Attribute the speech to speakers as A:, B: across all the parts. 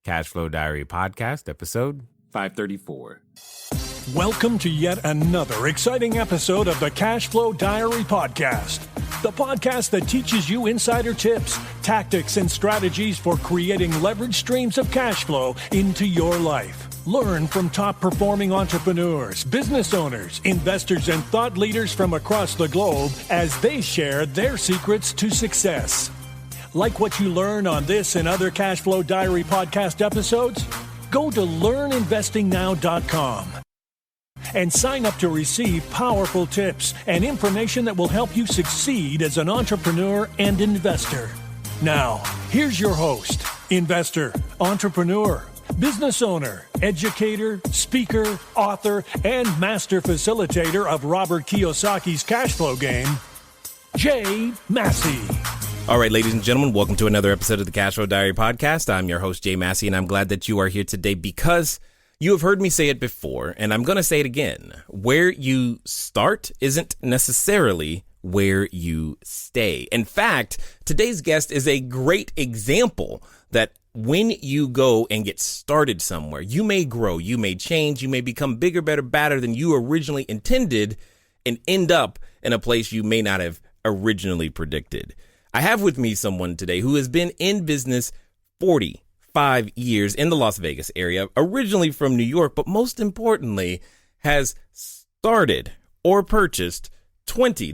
A: Cashflow Diary Podcast, episode 534.
B: Welcome to yet another exciting episode of the Cashflow Diary Podcast, the podcast that teaches you insider tips, tactics, and strategies for creating leverage streams of cash flow into your life. Learn from top-performing entrepreneurs, business owners, investors, and thought leaders from across the globe as they share their secrets to success. Like what you learn on this and other Cashflow Diary podcast episodes? Go to learninvestingnow.com and sign up to receive powerful tips and information that will help you succeed as an entrepreneur and investor. Now, here's your host, investor, entrepreneur, business owner, educator, speaker, author, and master facilitator of Robert Kiyosaki's cash flow game, Jay Massey.
A: All right, ladies and gentlemen, welcome to another episode of the Cashflow Diary Podcast. I'm your host, Jay Massey, and I'm glad that you are here today because you have heard me say it before, and I'm going to say it again. Where you start isn't necessarily where you stay. In fact, today's guest is a great example that when you go and get started somewhere, you may grow, you may change, you may become bigger, better, badder than you originally intended and end up in a place you may not have originally predicted. I have with me someone today who has been in business 45 years in the Las Vegas area, originally from New York, but most importantly, has started or purchased 20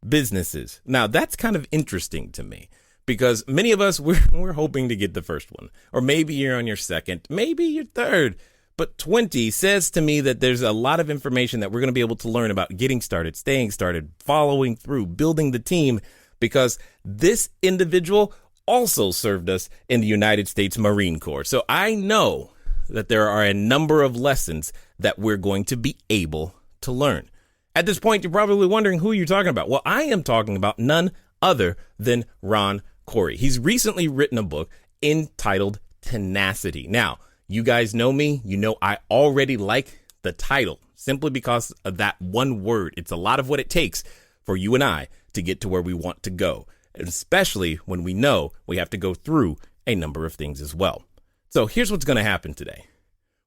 A: businesses. Now, that's kind of interesting to me because many of us, we're hoping to get the first one, or maybe you're on your second, maybe your third. But 20 says to me that there's a lot of information that we're going to be able to learn about getting started, staying started, following through, building the team, because this individual also served us in the United States Marine Corps. So I know that there are a number of lessons that we're going to be able to learn. At this point, you're probably wondering who you're talking about. Well, I am talking about none other than Ron Quarry. He's recently written a book entitled Tenacity. Now, you guys know me. You know I already like the title simply because of that one word. It's a lot of what it takes for you and I to get to where we want to go, especially when we know we have to go through a number of things as well. So here's what's going to happen today.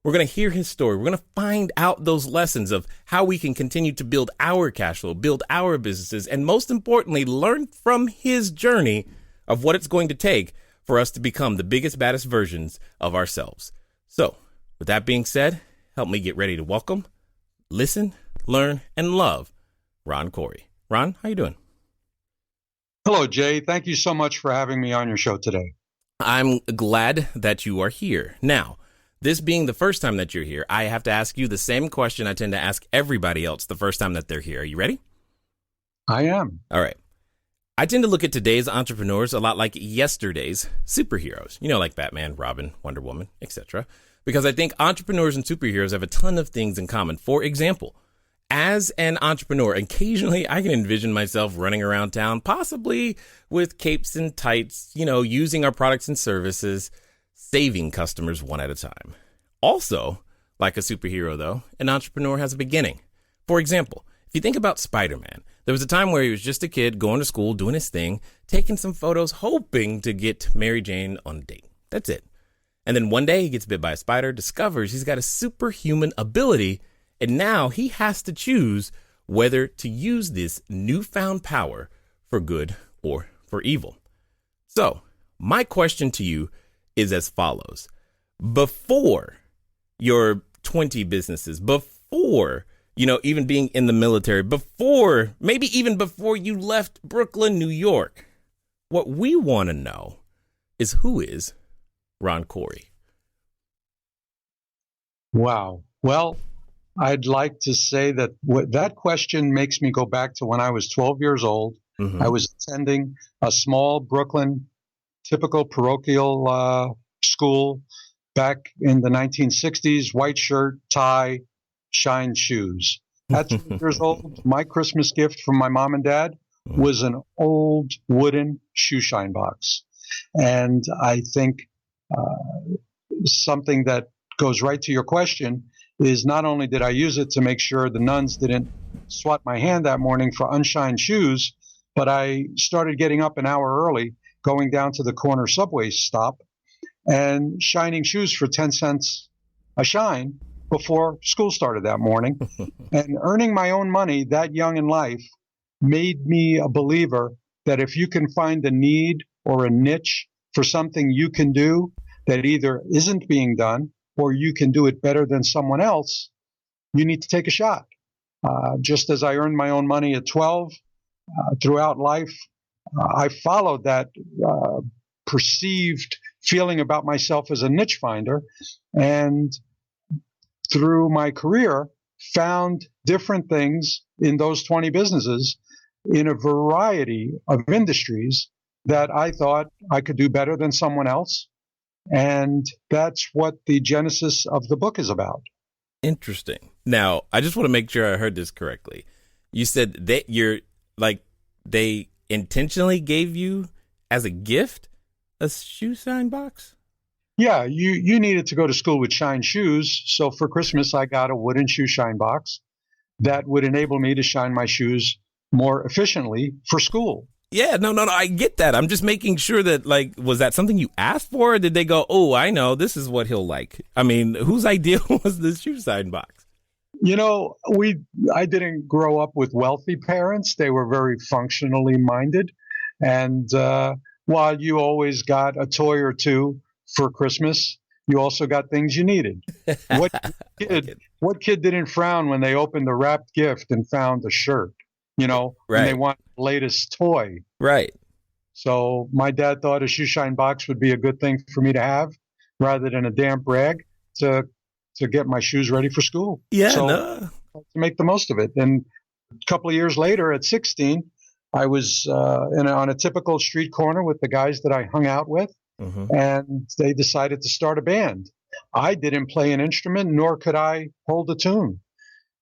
A: We're going to hear his story. We're going to find out those lessons of how we can continue to build our cash flow, build our businesses, and most importantly, learn from his journey of what it's going to take for us to become the biggest, baddest versions of ourselves. So, with that being said, help me get ready to welcome, listen, learn, and love Ron Quarry. Ron, how you doing?
C: Hello, Jay. Thank you so much for having me on your show today.
A: I'm glad that you are here. Now, this being the first time that you're here, I have to ask you the same question I tend to ask everybody else the first time that they're here. Are you ready?
C: I am.
A: All right. I tend to look at today's entrepreneurs a lot like yesterday's superheroes, like Batman, Robin, Wonder Woman, etc. Because I think entrepreneurs and superheroes have a ton of things in common. For example, as an entrepreneur, occasionally I can envision myself running around town, possibly with capes and tights, using our products and services, saving customers one at a time. Also, like a superhero, though, an entrepreneur has a beginning. For example, if you think about Spider-Man, there was a time where he was just a kid going to school, doing his thing, taking some photos, hoping to get Mary Jane on a date. That's it. And then one day he gets bit by a spider, discovers he's got a superhuman ability, and now he has to choose whether to use this newfound power for good or for evil. So my question to you is as follows. Before your 20 businesses, before even being in the military, maybe even before you left Brooklyn, New York, what we want to know is who is Ron Quarry?
C: Wow. Well, I'd like to say that that question makes me go back to when I was 12 years old. Mm-hmm. I was attending a small Brooklyn, typical parochial school back in the 1960s, white shirt, tie, shine shoes. At 12 years old, my Christmas gift from my mom and dad was an old wooden shoe shine box. And I think something that goes right to your question is not only did I use it to make sure the nuns didn't swat my hand that morning for unshined shoes, but I started getting up an hour early, going down to the corner subway stop and shining shoes for 10 cents a shine before school started that morning. And earning my own money that young in life made me a believer that if you can find a need or a niche for something you can do that either isn't being done or you can do it better than someone else, you need to take a shot. Just as I earned my own money at 12, throughout life, I followed that perceived feeling about myself as a niche finder, and through my career, found different things in those 20 businesses in a variety of industries that I thought I could do better than someone else. And that's what the genesis of the book is about.
A: Interesting. Now, I just want to make sure I heard this correctly. You said that they intentionally gave you as a gift a shoe shine box?
C: Yeah, you needed to go to school with shine shoes. So for Christmas, I got a wooden shoe shine box that would enable me to shine my shoes more efficiently for school.
A: Yeah, no, I get that. I'm just making sure that, was that something you asked for? Or did they go, oh, I know, this is what he'll like? I mean, whose idea was the shoe shine box?
C: I didn't grow up with wealthy parents. They were very functionally minded. And while you always got a toy or two for Christmas, you also got things you needed. What kid didn't frown when they opened the wrapped gift and found a shirt,
A: Right.
C: And they want the latest toy.
A: Right.
C: So my dad thought a shoe shine box would be a good thing for me to have rather than a damp rag to get my shoes ready for school.
A: Yeah,
C: so
A: no.
C: to make the most of it. And a couple of years later, at 16, I was on a typical street corner with the guys that I hung out with, and they decided to start a band. I didn't play an instrument, nor could I hold a tune.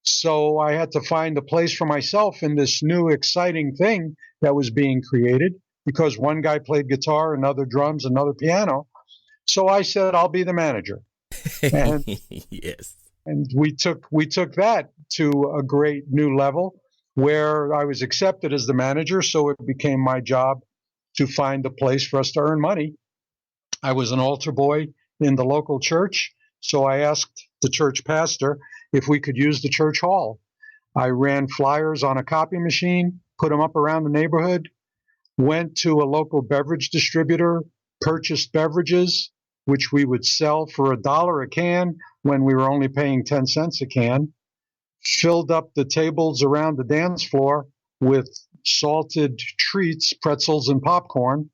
C: So I had to find a place for myself in this new exciting thing that was being created, because one guy played guitar, another drums, another piano. So I said, I'll be the manager. And,
A: yes.
C: And we took that to a great new level where I was accepted as the manager. So it became my job to find a place for us to earn money. I was an altar boy in the local church. So I asked the church pastor if we could use the church hall. I ran flyers on a copy machine, put them up around the neighborhood, went to a local beverage distributor, purchased beverages, which we would sell for $1 a can when we were only paying 10 cents a can, filled up the tables around the dance floor with salted treats, pretzels, and popcorn.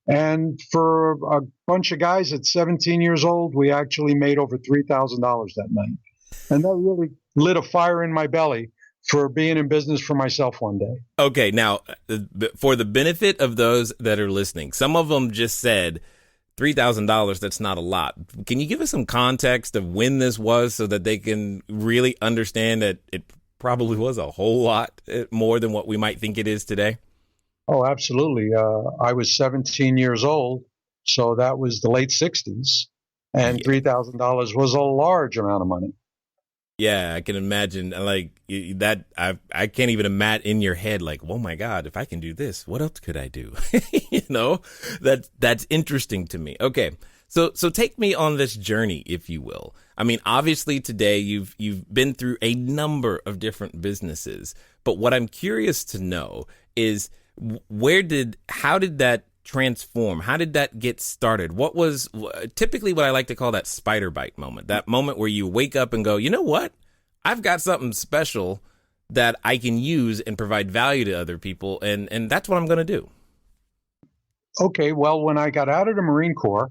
C: And for a bunch of guys at 17 years old, we actually made over $3,000 that night. And that really lit a fire in my belly for being in business for myself one day.
A: Okay, now, for the benefit of those that are listening, some of them just said, $3,000, that's not a lot. Can you give us some context of when this was so that they can really understand that it probably was a whole lot more than what we might think it is today?
C: Oh, absolutely. I was 17 years old, so that was the late 60s, and $3,000 was a large amount of money.
A: Yeah, I can imagine that. I can't even imagine in your head, oh my God, if I can do this, what else could I do? That's interesting to me. Okay. So take me on this journey, if you will. I mean, obviously today you've been through a number of different businesses, but what I'm curious to know is how did that transform? How did that get started? What was typically what I like to call that spider bite moment, that moment where you wake up and go, you know what? I've got something special that I can use and provide value to other people. And that's what I'm going to do.
C: Okay. Well, when I got out of the Marine Corps,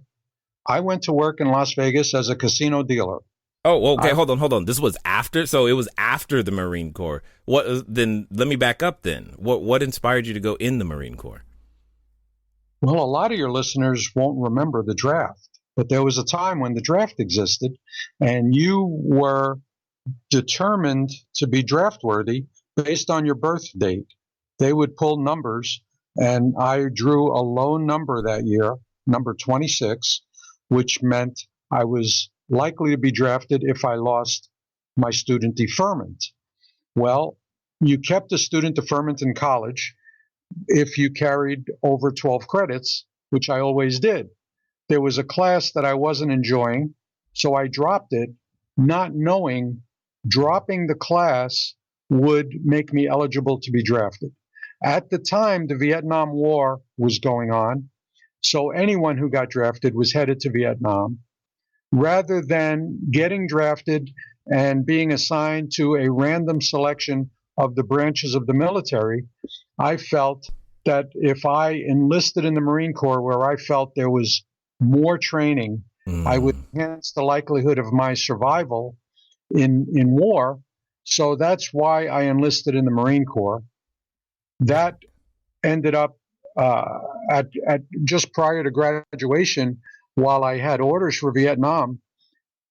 C: I went to work in Las Vegas as a casino dealer.
A: Oh, okay. Hold on. This was after. So it was after the Marine Corps. Then let me back up then. What inspired you to go in the Marine Corps?
C: Well, a lot of your listeners won't remember the draft, but there was a time when the draft existed and you were determined to be draft worthy based on your birth date. They would pull numbers, and I drew a low number that year, number 26, which meant I was likely to be drafted if I lost my student deferment. Well, you kept a student deferment in college if you carried over 12 credits, which I always did. there was a class that I wasn't enjoying, so I dropped it, not knowing dropping the class would make me eligible to be drafted. At the time, the Vietnam War was going on, so anyone who got drafted was headed to Vietnam. Rather than getting drafted and being assigned to a random selection of the branches of the military, I felt that if I enlisted in the Marine Corps, where I felt there was more training, I would enhance the likelihood of my survival in war. So that's why I enlisted in the Marine Corps. That ended up at just prior to graduation, while I had orders for Vietnam,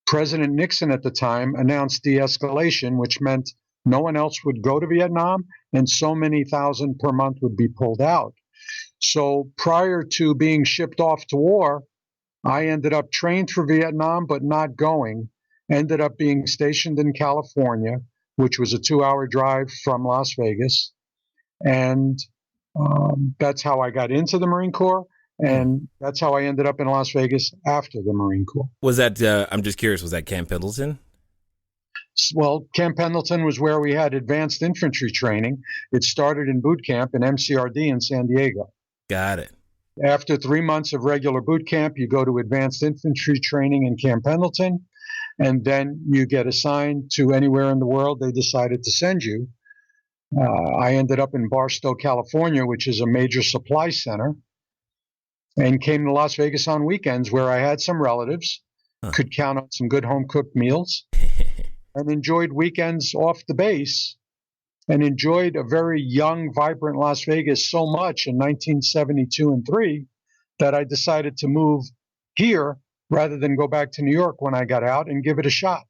C: President Nixon at the time announced de-escalation, which meant no one else would go to Vietnam and so many thousand per month would be pulled out. So prior to being shipped off to war, I ended up trained for Vietnam, but not going. Ended up being stationed in California, which was a 2-hour drive from Las Vegas. And that's how I got into the Marine Corps. And that's how I ended up in Las Vegas after the Marine Corps.
A: Was that, I'm just curious, was that Camp Pendleton?
C: Well, Camp Pendleton was where we had advanced infantry training. It started in boot camp in MCRD in San Diego.
A: Got it.
C: After 3 months of regular boot camp, you go to advanced infantry training in Camp Pendleton, and then you get assigned to anywhere in the world they decided to send you. I ended up in Barstow, California, which is a major supply center, and came to Las Vegas on weekends where I had some relatives, could count on some good home-cooked meals, and enjoyed weekends off the base, and enjoyed a very young, vibrant Las Vegas so much in 1972 and 3 that I decided to move here rather than go back to New York when I got out and give it a shot.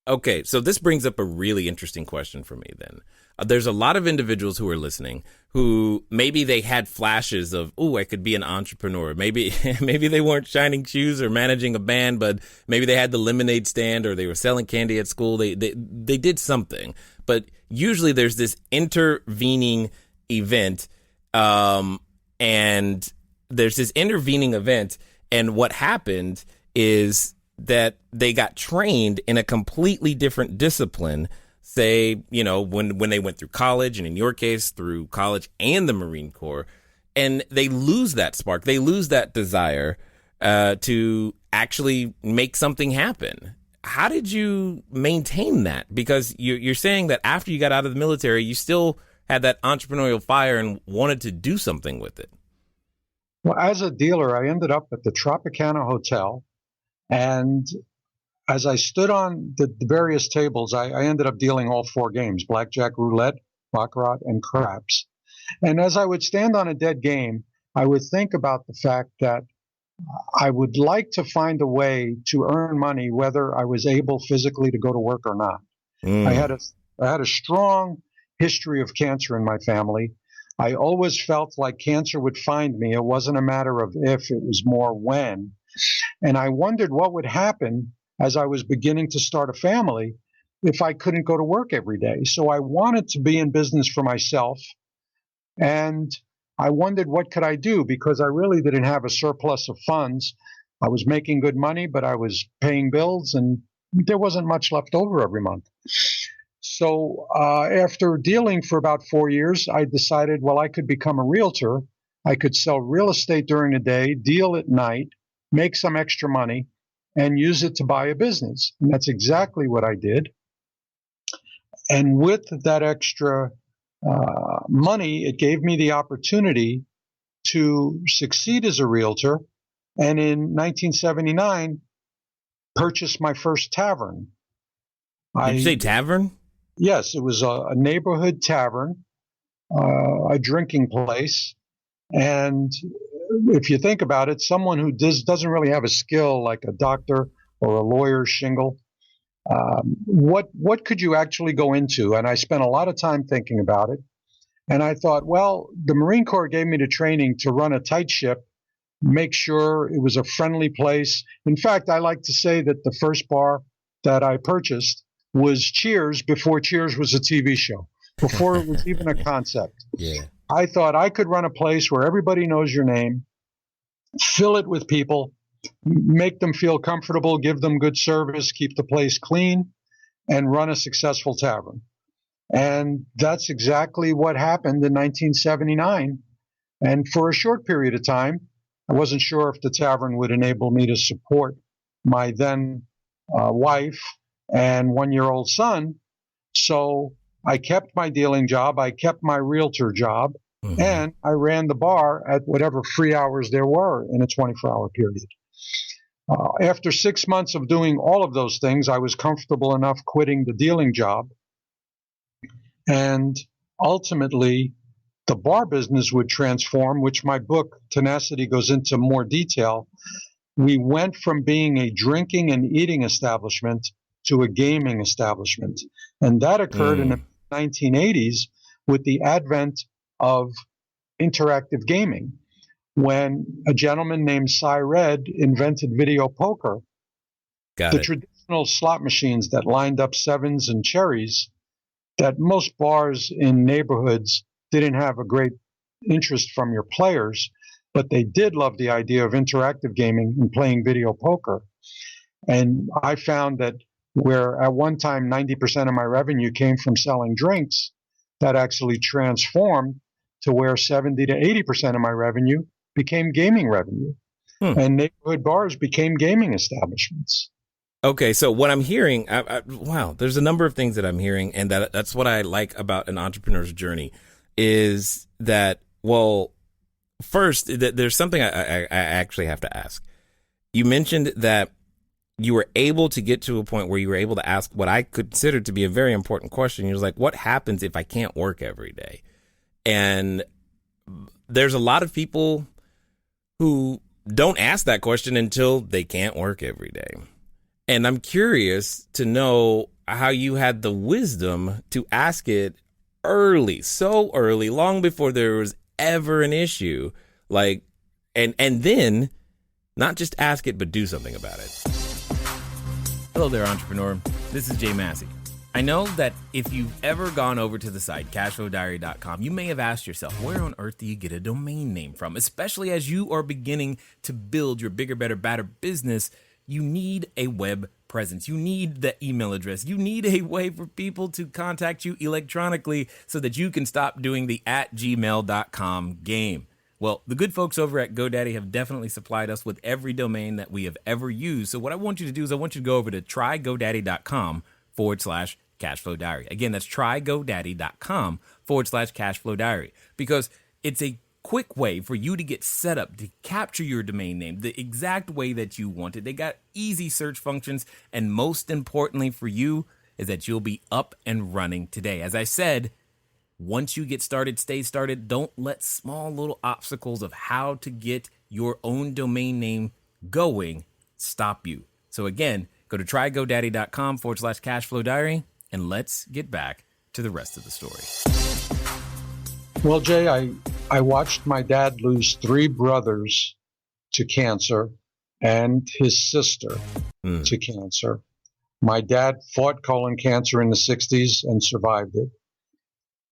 A: Okay, so this brings up a really interesting question for me then. There's a lot of individuals who are listening who maybe they had flashes of, oh, I could be an entrepreneur. Maybe they weren't shining shoes or managing a band, but maybe they had the lemonade stand or they were selling candy at school. They did something. But usually there's this intervening event, and there's this intervening event, and what happened is that they got trained in a completely different discipline. Say, you know, when they went through college, and in your case, through college and the Marine Corps, and they lose that spark, they lose that desire to actually make something happen. How did you maintain that? Because you're saying that after you got out of the military, you still had that entrepreneurial fire and wanted to do something with it.
C: Well, as a dealer, I ended up at the Tropicana Hotel, and as I stood on the various tables, I ended up dealing all 4 games: blackjack, roulette, baccarat, and craps. And as I would stand on a dead game, I would think about the fact that I would like to find a way to earn money, whether I was able physically to go to work or not. I had a strong history of cancer in my family. I always felt like cancer would find me. It wasn't a matter of if, it was more when. And I wondered what would happen as I was beginning to start a family if I couldn't go to work every day. So I wanted to be in business for myself. And I wondered what could I do, because I really didn't have a surplus of funds. I was making good money, but I was paying bills and there wasn't much left over every month. So after dealing for about 4 years, I decided, well, I could become a realtor. I could sell real estate during the day, deal at night, make some extra money, and use it to buy a business. And that's exactly what I did. And with that extra money, it gave me the opportunity to succeed as a realtor. And in 1979, purchased my first tavern.
A: Did you say tavern?
C: Yes, it was a neighborhood tavern, a drinking place. And if you think about it, someone who doesn't really have a skill like a doctor or a lawyer's shingle, what could you actually go into? And I spent a lot of time thinking about it. And I thought, well, the Marine Corps gave me the training to run a tight ship, make sure it was a friendly place. In fact, I like to say that the first bar that I purchased was Cheers before Cheers was a TV show, before it was even a concept.
A: Yeah.
C: I thought I could run a place where everybody knows your name, fill it with people, make them feel comfortable, give them good service, keep the place clean, and run a successful tavern. And that's exactly what happened in 1979. And for a short period of time, I wasn't sure if the tavern would enable me to support my then wife and 1-year-old son. So I kept my dealing job, I kept my realtor job, and I ran the bar at whatever free hours there were in a 24-hour period. After 6 months of doing all of those things, I was comfortable enough quitting the dealing job. And ultimately, the bar business would transform, which my book, Tenacity, goes into more detail. We went from being a drinking and eating establishment to a gaming establishment. And that occurred in the 1980s with the advent of interactive gaming, when a gentleman named Cy Red invented video poker. The traditional slot machines that lined up sevens and cherries that most bars in neighborhoods didn't have a great interest from your players, but they did love the idea of interactive gaming and playing video poker. And I found that where at one time 90% of my revenue came from selling drinks, that actually transformed to where 70 to 80% of my revenue became gaming revenue. And neighborhood bars became gaming establishments.
A: Okay, so what I'm hearing, wow, there's a number of things that I'm hearing, and that's what I like about an entrepreneur's journey, is that, well, first, there's something I actually have to ask. You mentioned that you were able to get to a point where you were able to ask what I consider to be a very important question. You're like, what happens if I can't work every day? And there's a lot of people who don't ask that question until they can't work every day. And I'm curious to know how you had the wisdom to ask it early, so early, long before there was ever an issue, like, and then not just ask it, but do something about it. Hello there, entrepreneur. This is Jay Massey. I know that if you've ever gone over to the site, cashflowdiary.com, you may have asked yourself, where on earth do you get a domain name from? Especially as you are beginning to build your bigger, better, badder business, you need a web presence. You need the email address. You need a way for people to contact you electronically so that you can stop doing the @gmail.com game. Well, the good folks over at GoDaddy have definitely supplied us with every domain that we have ever used. So what I want you to do is I want you to go over to trygodaddy.com/cashflowdiary. Again, that's trygodaddy.com/cashflowdiary, because it's a quick way for you to get set up to capture your domain name the exact way that you want it. They got easy search functions, and most importantly for you is that you'll be up and running today. As I said, once you get started, stay started. Don't let small little obstacles of how to get your own domain name going stop you. So again, go to trygodaddy.com/cashflowdiary, and let's get back to the rest of the story.
C: Well, Jay, I watched my dad lose 3 brothers to cancer and his sister to cancer. My dad fought colon cancer in the 60s and survived it.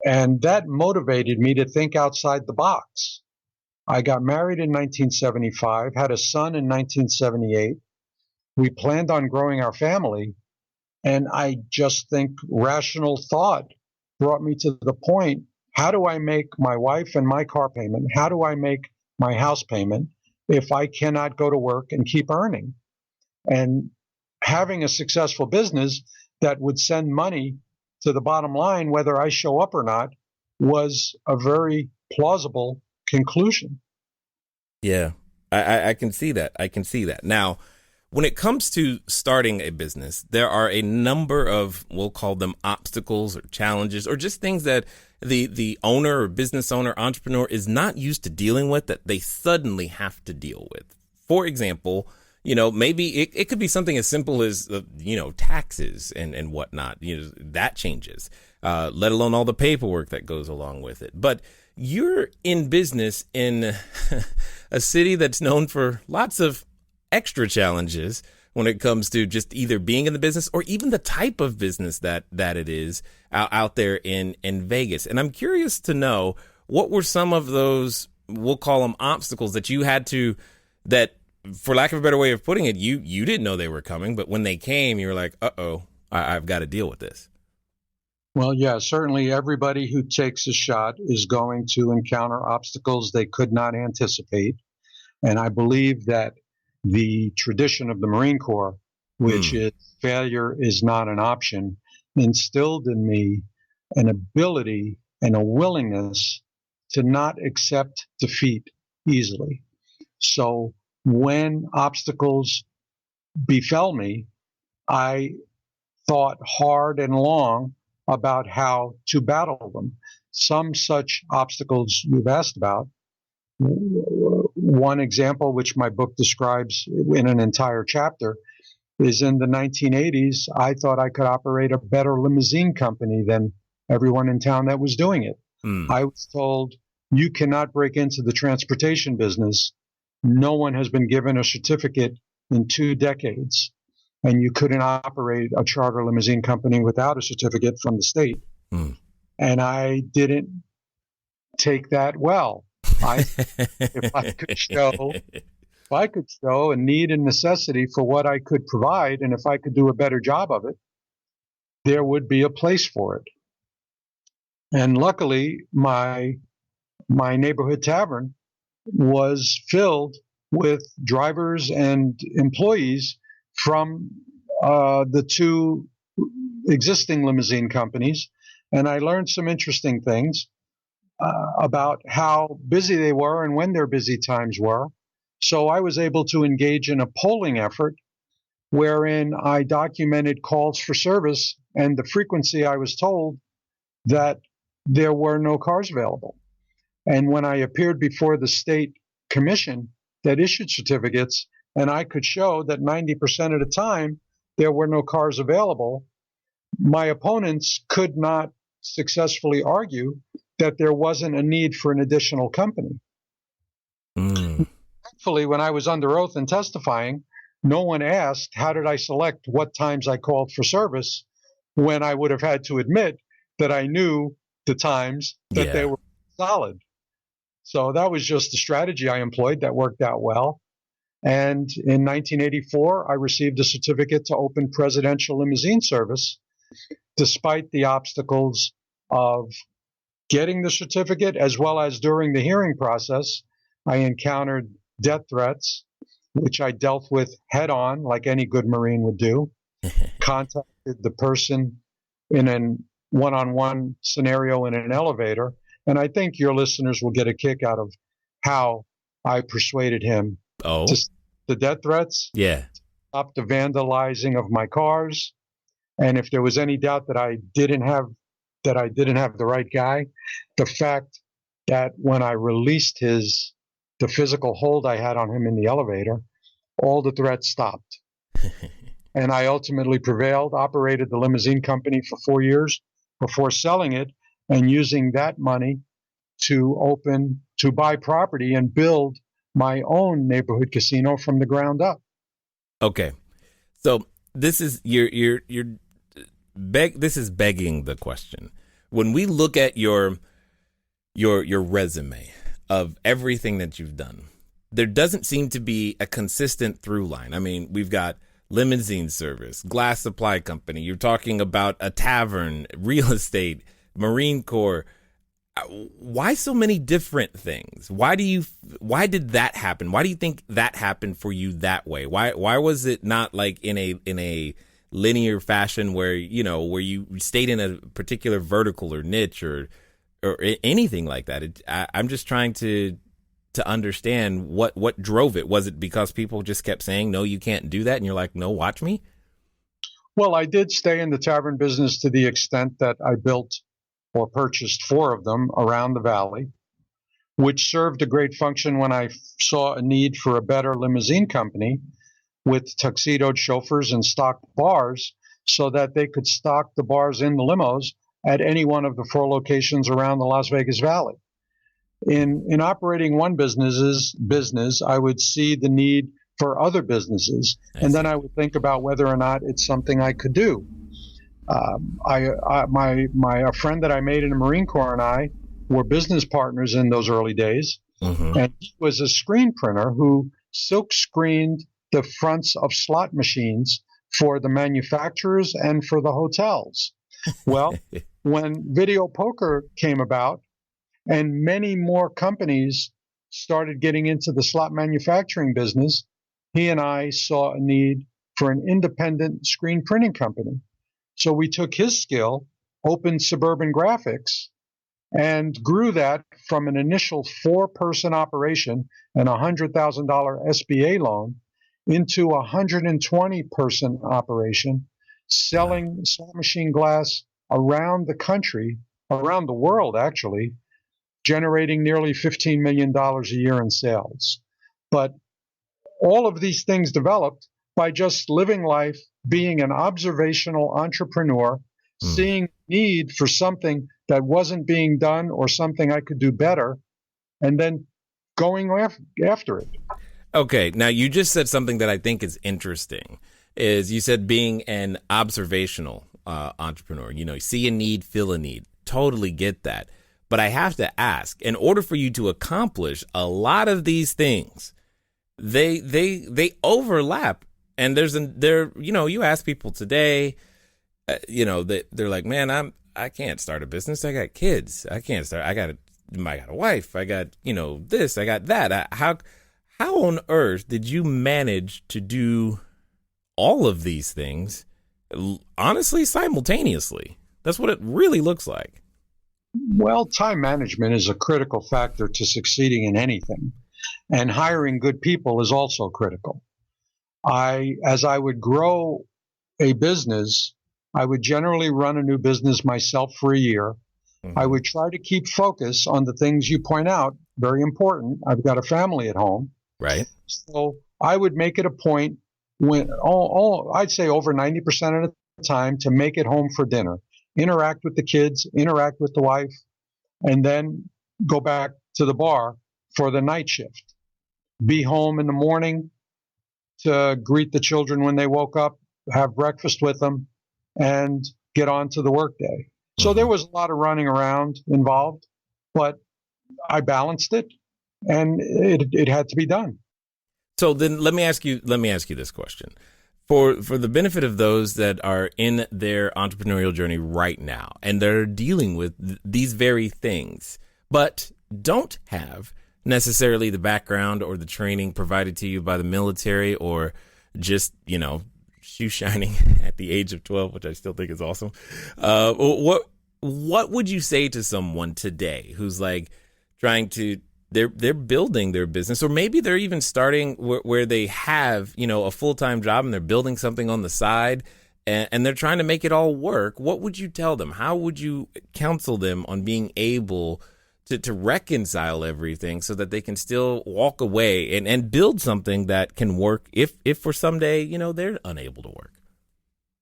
C: And that motivated me to think outside the box. I got married in 1975, had a son in 1978. We planned on growing our family. And I just think rational thought brought me to the point, how do I make my wife and my car payment? How do I make my house payment if I cannot go to work and keep earning? And having a successful business that would send money to the bottom line, whether I show up or not, was a very plausible conclusion.
A: Yeah, I can see that. I can see that. Now, when it comes to starting a business, there are a number of, we'll call them obstacles or challenges, or just things that the owner or business owner, entrepreneur is not used to dealing with that they suddenly have to deal with. For example, maybe it could be something as simple as, taxes and whatnot. That changes, let alone all the paperwork that goes along with it. But you're in business in a city that's known for lots of extra challenges when it comes to just either being in the business or even the type of business that it is out there in Vegas. And I'm curious to know, what were some of those, we'll call them obstacles, that you had to, that for lack of a better way of putting it, you didn't know they were coming, but when they came, you were like, uh-oh, I've got to deal with this.
C: Well, yeah, certainly everybody who takes a shot is going to encounter obstacles they could not anticipate. And I believe that the tradition of the Marine Corps, which is failure is not an option, instilled in me an ability and a willingness to not accept defeat easily. So when obstacles befell me, I thought hard and long about how to battle them. Some such obstacles you've asked about. One example, which my book describes in an entire chapter, is in the 1980s, I thought I could operate a better limousine company than everyone in town that was doing it. I was told, you cannot break into the transportation business. No one has been given a certificate in 2 decades. And you couldn't operate a charter limousine company without a certificate from the state. And I didn't take that well. If I could show a need and necessity for what I could provide, and if I could do a better job of it, there would be a place for it. And luckily, my neighborhood tavern was filled with drivers and employees from the 2 existing limousine companies. And I learned some interesting things about how busy they were and when their busy times were. So I was able to engage in a polling effort wherein I documented calls for service and the frequency. I was told that there were no cars available. And when I appeared before the state commission that issued certificates, and I could show that 90% of the time there were no cars available, my opponents could not successfully argue that there wasn't a need for an additional company. Thankfully, when I was under oath and testifying, no one asked, how did I select what times I called for service, when I would have had to admit that I knew the times that they were solid. So that was just the strategy I employed that worked out well. And in 1984, I received a certificate to open presidential limousine service, despite the obstacles of getting the certificate, as well as during the hearing process, I encountered death threats, which I dealt with head on, like any good Marine would do. Contacted the person in a one-on-one scenario in an elevator. And I think your listeners will get a kick out of how I persuaded him to stop the death threats, stop the vandalizing of my cars. And if there was any doubt that I didn't have the right guy, the fact that when I released the physical hold I had on him in the elevator, all the threats stopped. And I ultimately prevailed, operated the limousine company for 4 years before selling it and using that money to buy property and build my own neighborhood casino from the ground up.
A: Okay. So this is this is begging the question. When we look at your resume of everything that you've done, there doesn't seem to be a consistent through line. I mean, we've got limousine service, glass supply company. You're talking about a tavern, real estate, Marine Corps. Why so many different things? Why did that happen? Why do you think that happened for you that way? Why was it not like in a linear fashion where you stayed in a particular vertical or niche or anything like that? I'm just trying to understand what drove it. Was it because people just kept saying, no, you can't do that? And you're like, no, watch me.
C: Well, I did stay in the tavern business to the extent that I built or purchased 4 of them around the valley, which served a great function when I saw a need for a better limousine company with tuxedoed chauffeurs and stocked bars so that they could stock the bars in the limos at any one of the 4 locations around the Las Vegas Valley. In operating one business, I would see the need for other businesses, and then I would think about whether or not it's something I could do. A friend that I made in the Marine Corps and I were business partners in those early days, and he was a screen printer who silk screened the fronts of slot machines for the manufacturers and for the hotels. Well, when video poker came about and many more companies started getting into the slot manufacturing business, he and I saw a need for an independent screen printing company. So we took his skill, opened Suburban Graphics, and grew that from an initial 4-person operation and a $100,000 SBA loan into a 120-person operation, selling slot machine glass around the country, around the world actually, generating nearly $15 million a year in sales. But all of these things developed by just living life, being an observational entrepreneur, seeing need for something that wasn't being done or something I could do better, and then going after it.
A: Okay, now you just said something that I think is interesting. Is you said being an observational entrepreneur. You see a need, feel a need. Totally get that. But I have to ask, in order for you to accomplish a lot of these things, they overlap. And you ask people today, they're like, man, I can't start a business. I got kids. I got a wife. I got, this, I got that. How on earth did you manage to do all of these things, honestly, simultaneously? That's what it really looks like.
C: Well, time management is a critical factor to succeeding in anything. And hiring good people is also critical. As I would grow a business, I would generally run a new business myself for a year. I would try to keep focus on the things you point out, very important. I've got a family at home.
A: Right.
C: So I would make it a point when, I'd say over 90% of the time, to make it home for dinner, interact with the kids, interact with the wife, and then go back to the bar for the night shift. Be home in the morning to greet the children when they woke up, have breakfast with them, and get on to the workday. So there was a lot of running around involved, but I balanced it, and it had to be done.
A: So then let me ask you this question. For the benefit of those that are in their entrepreneurial journey right now and they're dealing with these very things, but don't have necessarily the background or the training provided to you by the military, or just, shoe shining at the age of 12, which I still think is awesome. What would you say to someone today who's like trying to, they're building their business, or maybe they're even starting where they have, a full-time job and they're building something on the side and they're trying to make it all work? What would you tell them? How would you counsel them on being able to reconcile everything so that they can still walk away and build something that can work if for someday, they're unable to work?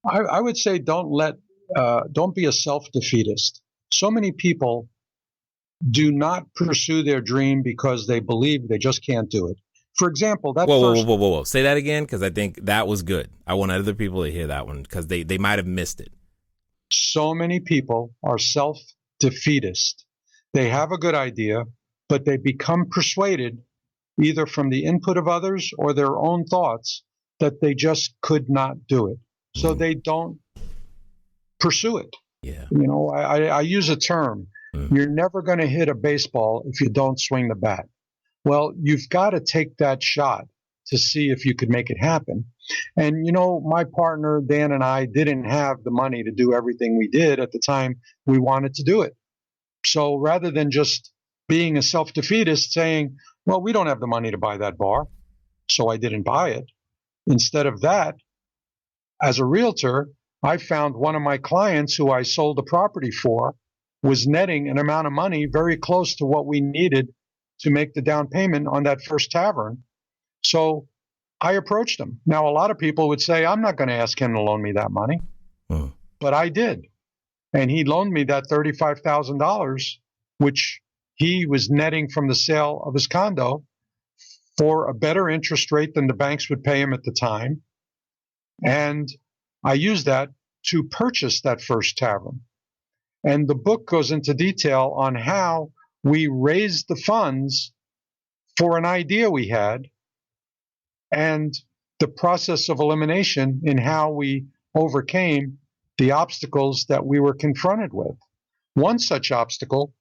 C: I would say don't be a self-defeatist. So many people do not pursue their dream because they believe they just can't do it. For example,
A: Whoa. Say that again, because I think that was good. I want other people to hear that one because they might have missed it.
C: So many people are self-defeatist. They have a good idea, but they become persuaded either from the input of others or their own thoughts that they just could not do it. So they don't pursue it.
A: Yeah.
C: I use a term. You're never going to hit a baseball if you don't swing the bat. Well, you've got to take that shot to see if you could make it happen. And, my partner, Dan, and I didn't have the money to do everything we did at the time we wanted to do it. So rather than just being a self-defeatist saying, well, we don't have the money to buy that bar, so I didn't buy it. Instead of that, as a realtor, I found one of my clients who I sold the property for was netting an amount of money very close to what we needed to make the down payment on that first tavern. So I approached him. Now, a lot of people would say, I'm not going to ask him to loan me that money, but I did. And he loaned me that $35,000, which he was netting from the sale of his condo for a better interest rate than the banks would pay him at the time. And I used that to purchase that first tavern. And the book goes into detail on how we raised the funds for an idea we had and the process of elimination in how we overcame the obstacles that we were confronted with. One such obstacle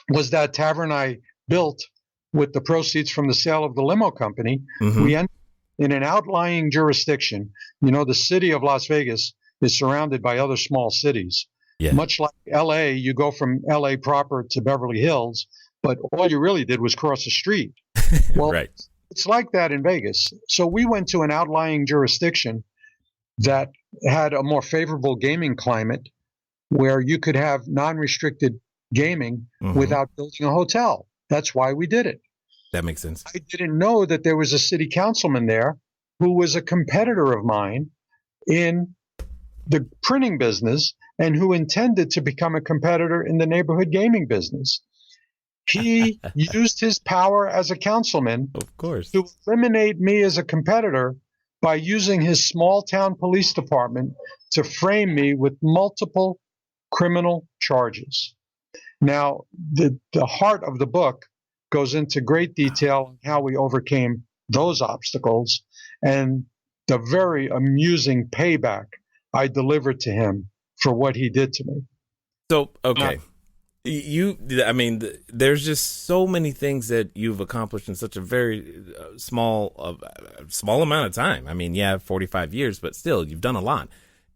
C: was that tavern I built with the proceeds from the sale of the limo company. We ended in an outlying jurisdiction. You know, the city of Las Vegas is surrounded by other small cities.
A: Yeah.
C: Much like LA, you go from LA proper to Beverly Hills, but all you really did was cross the street. Well,
A: Right.
C: It's like that in Vegas. So we went to an outlying jurisdiction that had a more favorable gaming climate where you could have non-restricted gaming without building a hotel. That's why we did it.
A: That makes sense.
C: I didn't know that there was a city councilman there who was a competitor of mine in the printing business and who intended to become a competitor in the neighborhood gaming business. He used his power as a councilman,
A: Of course,
C: to eliminate me as a competitor by using his small town police department to frame me with multiple criminal charges. Now, the heart of the book goes into great detail on how we overcame those obstacles and the very amusing payback I delivered to him for what he did to me.
A: So, okay. I mean, there's just so many things that you've accomplished in such a very small amount of time. I mean, yeah, 45 years, but still, you've done a lot.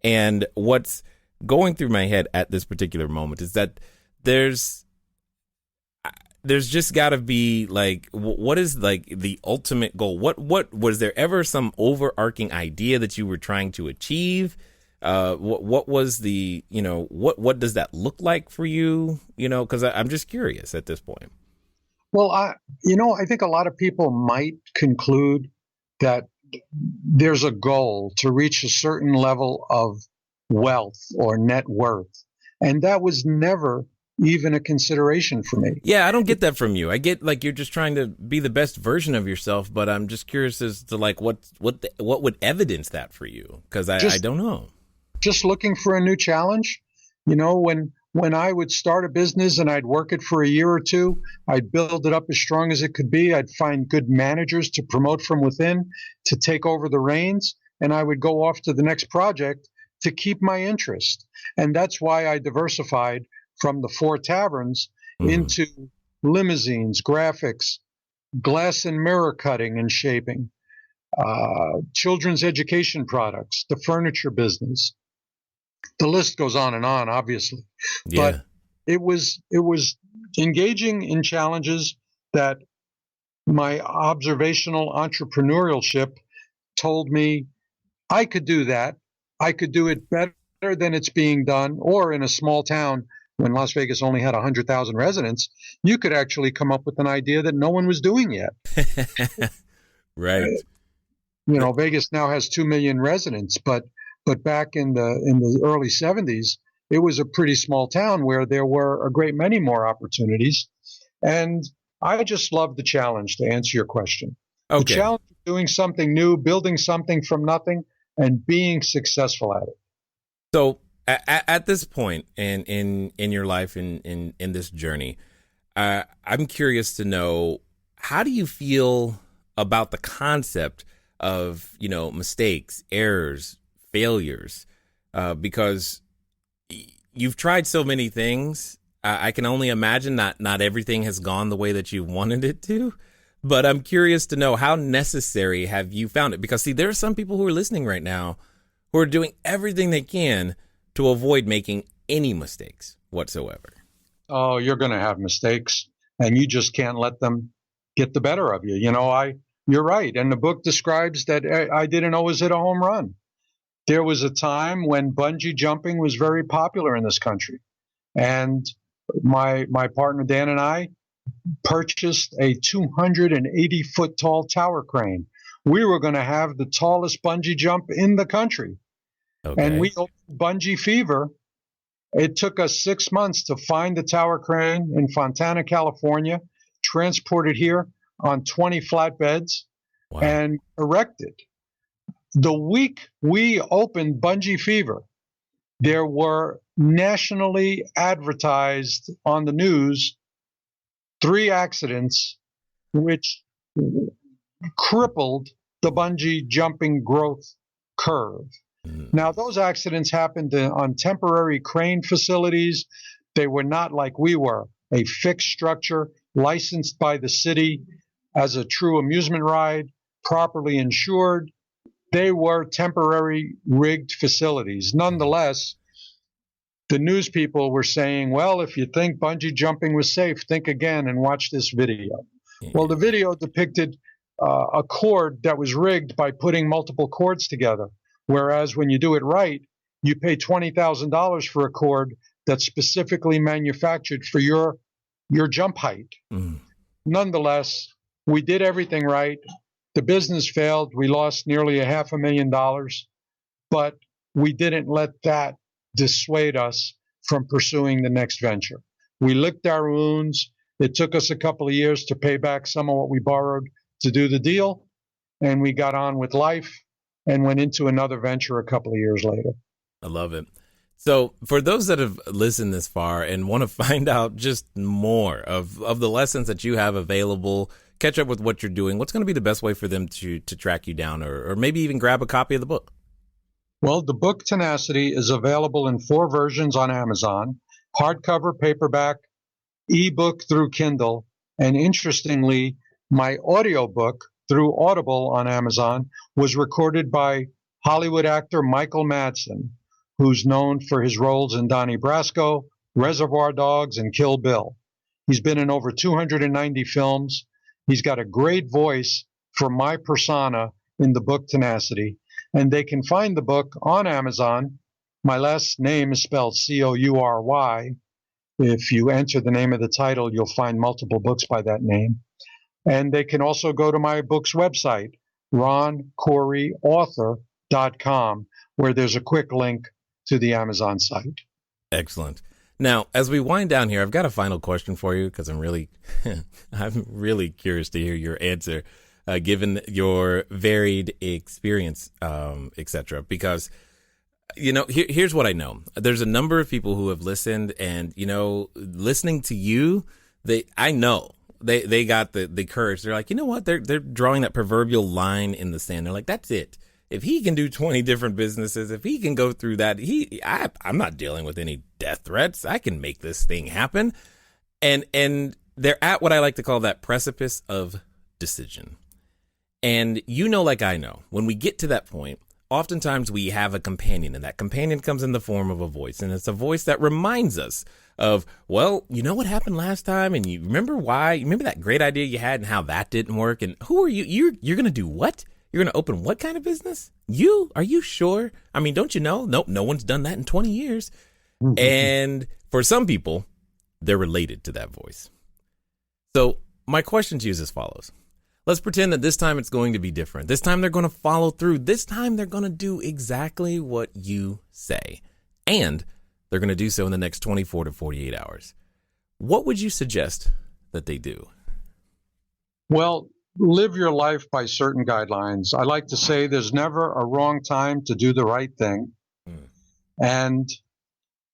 A: And what's going through my head at this particular moment is that there's just got to be like, what is like the ultimate goal? What was there ever some overarching idea that you were trying to achieve? What was the, what does that look like for you? Because I'm just curious at this point.
C: Well, I think a lot of people might conclude that there's a goal to reach a certain level of wealth or net worth. And that was never even a consideration for me.
A: Yeah, I don't get that from you. I get like you're just trying to be the best version of yourself, but I'm just curious as to like what would evidence that for you? Because I don't know.
C: Just looking for a new challenge. When I would start a business and I'd work it for a year or two, I'd build it up as strong as it could be. I'd find good managers to promote from within, to take over the reins, and I would go off to the next project to keep my interest. And that's why I diversified from the 4 taverns into limousines, graphics, glass and mirror cutting and shaping, children's education products, the furniture business. The list goes on and on, obviously.
A: Yeah.
C: But it was engaging in challenges that my observational entrepreneurship told me I could do that. I could do it better than it's being done, or in a small town when Las Vegas only had 100,000 residents, you could actually come up with an idea that no one was doing yet.
A: Right.
C: Vegas now has 2 million residents, but back in the early 70s, it was a pretty small town where there were a great many more opportunities. And I just love the challenge, to answer your question.
A: Okay.
C: The challenge of doing something new, building something from nothing, and being successful at it.
A: So at this point in your life, in this journey, I'm curious to know, how do you feel about the concept of, mistakes, errors, failures? Because you've tried so many things. I can only imagine not everything has gone the way that you wanted it to. But I'm curious to know, how necessary have you found it? Because, see, there are some people who are listening right now who are doing everything they can to avoid making any mistakes whatsoever.
C: Oh, you're going to have mistakes, and you just can't let them get the better of you. You're right. And the book describes that I didn't always hit a home run. There was a time when bungee jumping was very popular in this country. And my partner, Dan, and I purchased a 280-foot tall tower crane. We were going to have the tallest bungee jump in the country.
A: Okay.
C: And we opened Bungee Fever. It took us 6 months to find the tower crane in Fontana, California, transport it here on 20 flatbeds,
A: Wow.
C: and erect it. The week we opened Bungee Fever, there were nationally advertised on the news 3 accidents which crippled the bungee jumping growth curve. Now, those accidents happened on temporary crane facilities. They were not like we were, a fixed structure licensed by the city as a true amusement ride, properly insured. They were temporary rigged facilities. Nonetheless, the news people were saying, well, if you think bungee jumping was safe, think again and watch this video. Well, the video depicted a cord that was rigged by putting multiple cords together. Whereas when you do it right, you pay $20,000 for a cord that's specifically manufactured for your jump height. Nonetheless, we did everything right. The business failed. We lost nearly $500,000, but we didn't let that dissuade us from pursuing the next venture. We licked our wounds. It took us a couple of years to pay back some of what we borrowed to do the deal, and we got on with life and went into another venture a couple of years later.
A: I love it. So for those that have listened this far and want to find out just more of the lessons that you have available, catch up with what you're doing, what's going to be the best way for them to track you down or maybe even grab a copy of the book?
C: Well, the book Tenacity is available in 4 versions on Amazon, hardcover, paperback, ebook through Kindle, and interestingly, my audiobook through Audible on Amazon was recorded by Hollywood actor Michael Madsen, who's known for his roles in Donnie Brasco, Reservoir Dogs, and Kill Bill. He's been in over 290 films. He's got a great voice for my persona in the book Tenacity, and they can find the book on Amazon. My last name is spelled Coury. If you enter the name of the title, you'll find multiple books by that name. And they can also go to my book's website, ronquarryauthor.com, where there's a quick link to the Amazon site.
A: Excellent. Now, as we wind down here, I've got a final question for you because I'm really curious to hear your answer, given your varied experience, etc. Because, here's what I know. There's a number of people who have listened, and listening to you, I know. They got the courage. They're like, you know what? They're drawing that proverbial line in the sand. They're like, that's it. If he can do 20 different businesses, if he can go through that, I'm not dealing with any death threats. I can make this thing happen. And they're at what I like to call that precipice of decision. And like I know, when we get to that point, oftentimes we have a companion, and that companion comes in the form of a voice. And it's a voice that reminds us of, well, you know what happened last time? And you remember why? You remember that great idea you had and how that didn't work? And who are you? You're going to do what? You're going to open what kind of business? Are you sure? I mean, don't you know? Nope, no one's done that in 20 years. Mm-hmm. And for some people, they're related to that voice. So my question to you is as follows. Let's pretend that this time it's going to be different. This time they're going to follow through. This time they're going to do exactly what you say. And they're going to do so in the next 24 to 48 hours. What would you suggest that they do?
C: Well, live your life by certain guidelines. I like to say there's never a wrong time to do the right thing. And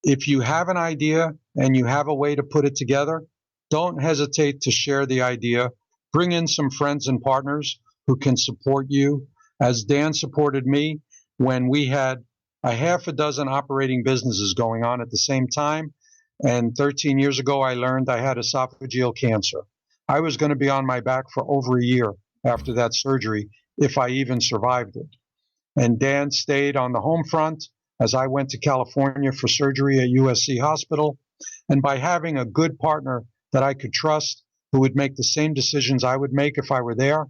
C: if you have an idea and you have a way to put it together, don't hesitate to share the idea. Bring in some friends and partners who can support you, as Dan supported me when we had a half a dozen operating businesses going on at the same time. And 13 years ago, I learned I had esophageal cancer. I was going to be on my back for over a year after that surgery, if I even survived it. And Dan stayed on the home front as I went to California for surgery at USC Hospital. And by having a good partner that I could trust, who would make the same decisions I would make if I were there,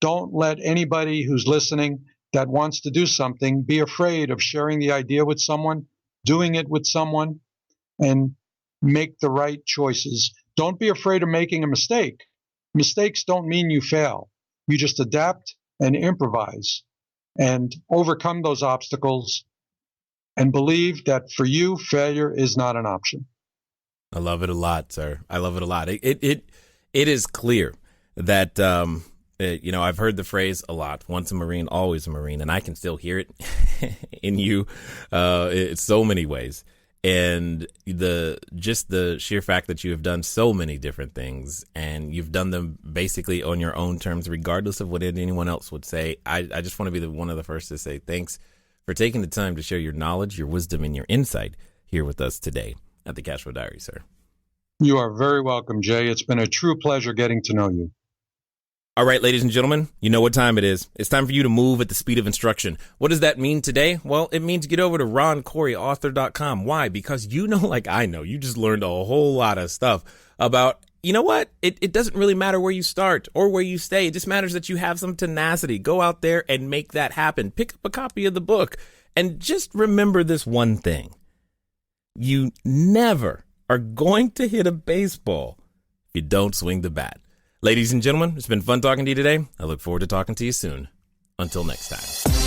C: don't let anybody who's listening that wants to do something be afraid of sharing the idea with someone, doing it with someone, and make the right choices. Don't be afraid of making a mistake. Mistakes don't mean you fail. You just adapt and improvise and overcome those obstacles and believe that for you, failure is not an option.
A: I love it a lot, sir. I love it a lot. It is clear that, I've heard the phrase a lot, once a Marine, always a Marine, and I can still hear it in you in so many ways. And the sheer fact that you have done so many different things and you've done them basically on your own terms, regardless of what anyone else would say. I just want to be one of the first to say thanks for taking the time to share your knowledge, your wisdom, and your insight here with us today at the Cashflow Diary, sir.
C: You are very welcome, Jay. It's been a true pleasure getting to know you.
A: All right, ladies and gentlemen, you know what time it is. It's time for you to move at the speed of instruction. What does that mean today? Well, it means get over to ronquarryauthor.com. Why? Because you know, like I know, you just learned a whole lot of stuff about, you know what? It doesn't really matter where you start or where you stay. It just matters that you have some tenacity. Go out there and make that happen. Pick up a copy of the book and just remember this one thing. You never are going to hit a baseball if you don't swing the bat. Ladies and gentlemen, it's been fun talking to you today. I look forward to talking to you soon. Until next time.